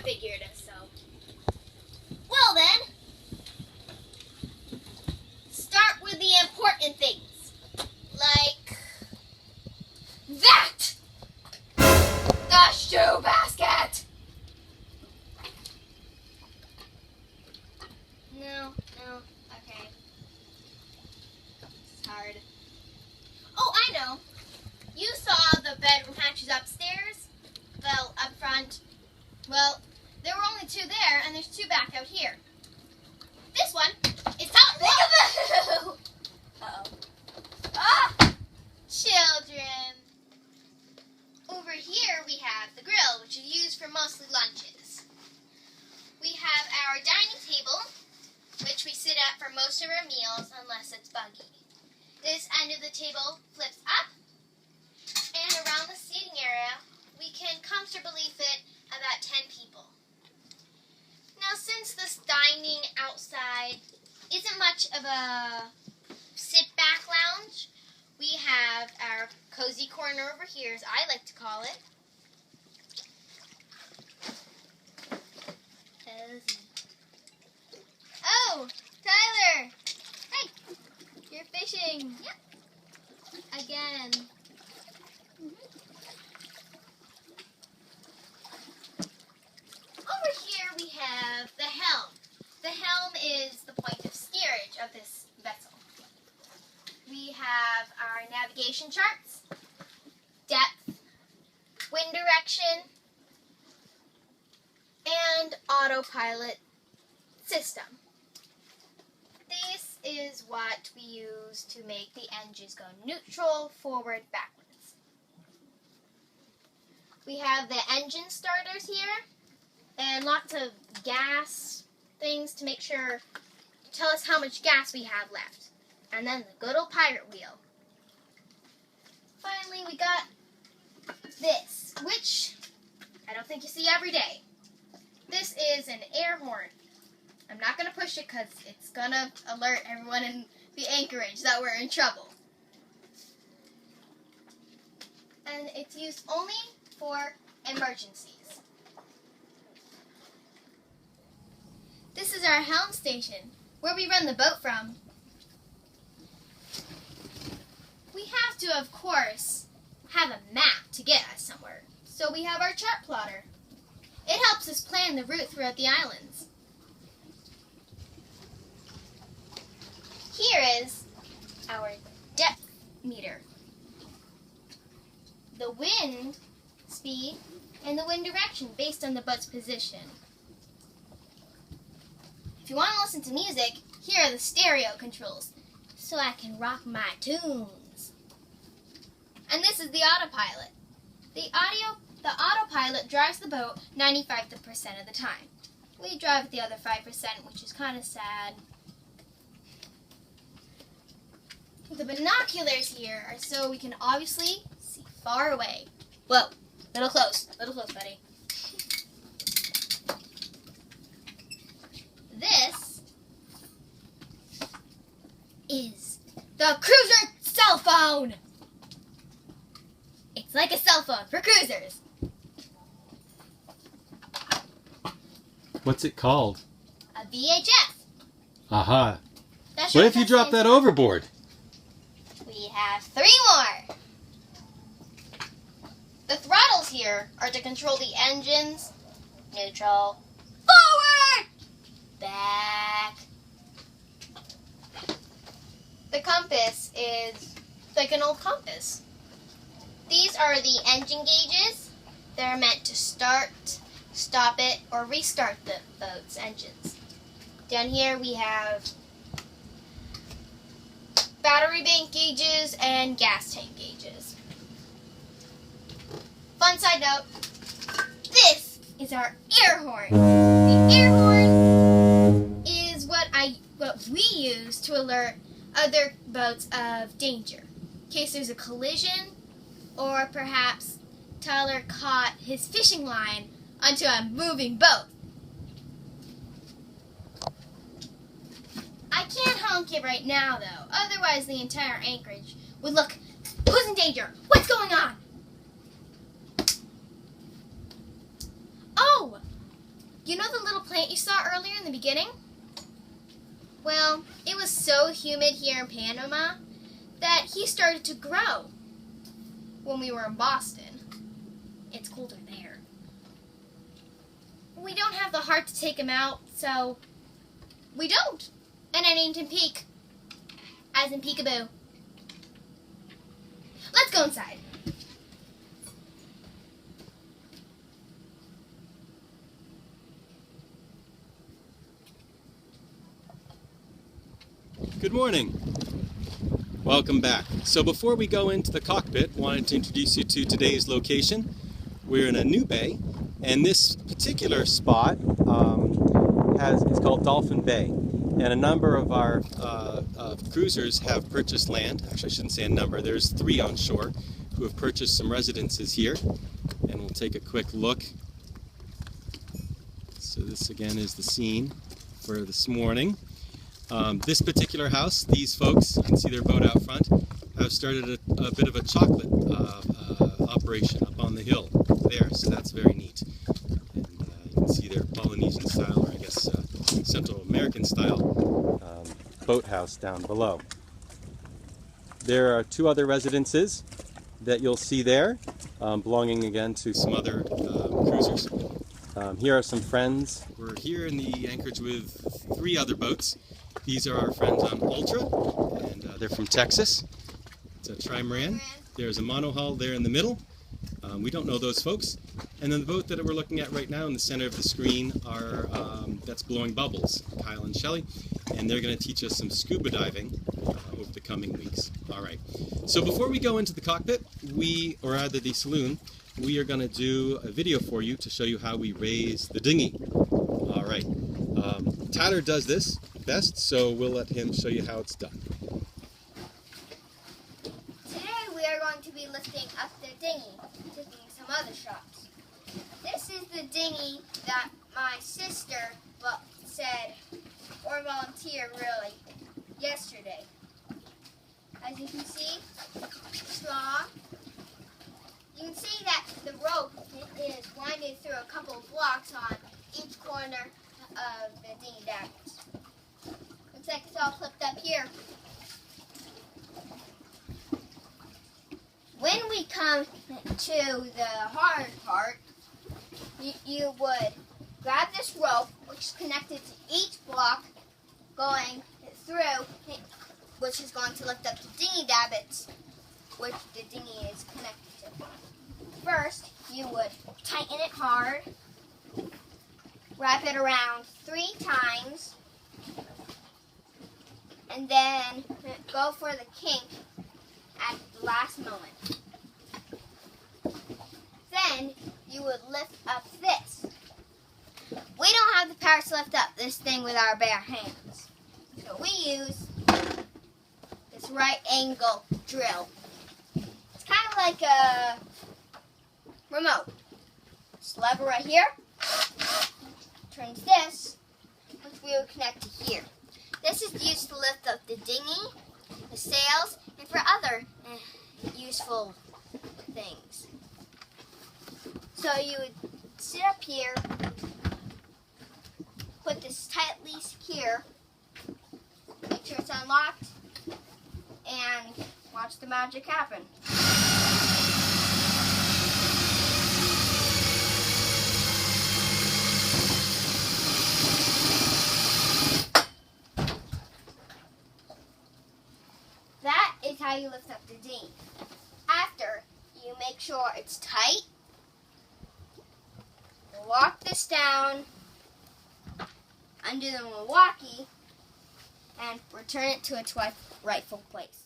figured as so. Well then, start with the important things. Like that! The shoe basket! No, okay. It's hard. Oh, I know. You saw the bedroom hatches upstairs? Well, up front. Well, there were only 2 there, and there's 2 back out here. This one is out. Peekaboo! Uh-oh. Ah! Children. Over here we have the grill, which is used for mostly lunches. We have our dining table, which we sit at for most of our meals, unless it's buggy. This end of the table flips up, and around the seating area, we can comfortably fit about 10 people. Now, since this dining outside isn't much of a sit-back lounge, we have our cozy corner over here, as I like to call it. Cozy. Oh, Tyler! Hey, you're fishing. Yep. Again. Over here we have the helm. The helm is the point of steerage of this vessel. We have our navigation charts, depth, wind direction, and autopilot system. This is what we use to make the engines go neutral, forward, backwards. We have the engine starters here, and lots of gas things to make sure, tell us how much gas we have left. And then the good old pirate wheel. Finally, we got this, which I don't think you see every day. This is an air horn. I'm not going to push it because it's going to alert everyone in the anchorage that we're in trouble. And it's used only for emergencies. This is our helm station, where we run the boat from. We have to, of course, have a map to get us somewhere. So we have our chart plotter. It helps us plan the route throughout the islands. Here is our depth meter. The wind speed and the wind direction based on the boat's position. If you want to listen to music, here are the stereo controls, so I can rock my tunes. And this is the autopilot. The autopilot drives the boat 95% of the time. We drive the other 5%, which is kind of sad. The binoculars here are so we can obviously see far away. Whoa, little close, buddy. This is the cruiser cell phone. It's like a cell phone for cruisers. What's it called? A VHF. Aha. What if you drop that overboard? We have 3 more. The throttles here are to control the engines, neutral, forward, back. The compass is like an old compass. These are the engine gauges. They're meant to start, stop it, or restart the boat's engines. Down here we have battery bank gauges and gas tank gauges. Fun side note, this is our air horn. The air horn is what we use to alert other boats of danger. In case there's a collision, or perhaps Tyler caught his fishing line onto a moving boat. I can't honk it right now, though. Otherwise, the entire anchorage would look, who's in danger? What's going on? Oh, You know the little plant you saw earlier in the beginning? Well, it was so humid here in Panama that he started to grow when we were in Boston. It's colder there. We don't have the heart to take him out, so we don't. And I named him Peek, as in peekaboo. Let's go inside. Good morning. Welcome back. So before we go into the cockpit, wanted to introduce you to today's location. We're in a new bay, and this particular spot is called Dolphin Bay. And a number of our cruisers have purchased land. Actually, I shouldn't say a number. There's 3 on shore who have purchased some residences here. And we'll take a quick look. So this again is the scene for this morning. This particular house, these folks, you can see their boat out front, have started a bit of a chocolate operation up on the hill there, so that's very neat. And you can see their Polynesian style, or I guess Central American style boathouse down below. There are 2 other residences that you'll see there, belonging again to some other cruisers. Here are some friends. We're here in the anchorage with 3 other boats. These are our friends on Ultra, and they're from Texas. It's a Catamaran. There's a monohull there in the middle. We don't know those folks. And then the boat that we're looking at right now in the center of the screen are that's blowing bubbles, Kyle and Shelley, and they're going to teach us some scuba diving over the coming weeks. All right. So before we go into the cockpit, or rather the saloon, we are going to do a video for you to show you how we raise the dinghy. All right. Tyler does this best, so we'll let him show you how it's done. Today we are going to be lifting up the dinghy, taking some other shots. This is the dinghy that my sister volunteered really yesterday. As you can see, it's long. You can see that the rope is winding through a couple of blocks on each corner of the dinghy davits. Looks like it's all clipped up here. When we come to the hard part, you would grab this rope, which is connected to each block going through, which is going to lift up the dinghy davits, which the dinghy is connected to. First, you would tighten it hard, wrap it around 3 times, and then go for the kink at the last moment. Then you would lift up this. We don't have the power to lift up this thing with our bare hands, so we use this right angle drill. It's kind of like a remote. This lever right here turns this, which we will connect to here. This is used to lift up the dinghy, the sails, and for other useful things. So you would sit up here, put this tightly secure, make sure it's unlocked, and watch the magic happen. That is how you lift up the dinghy. After, you make sure it's tight. Lock this down, undo the Milwaukee, and return it to its rightful place.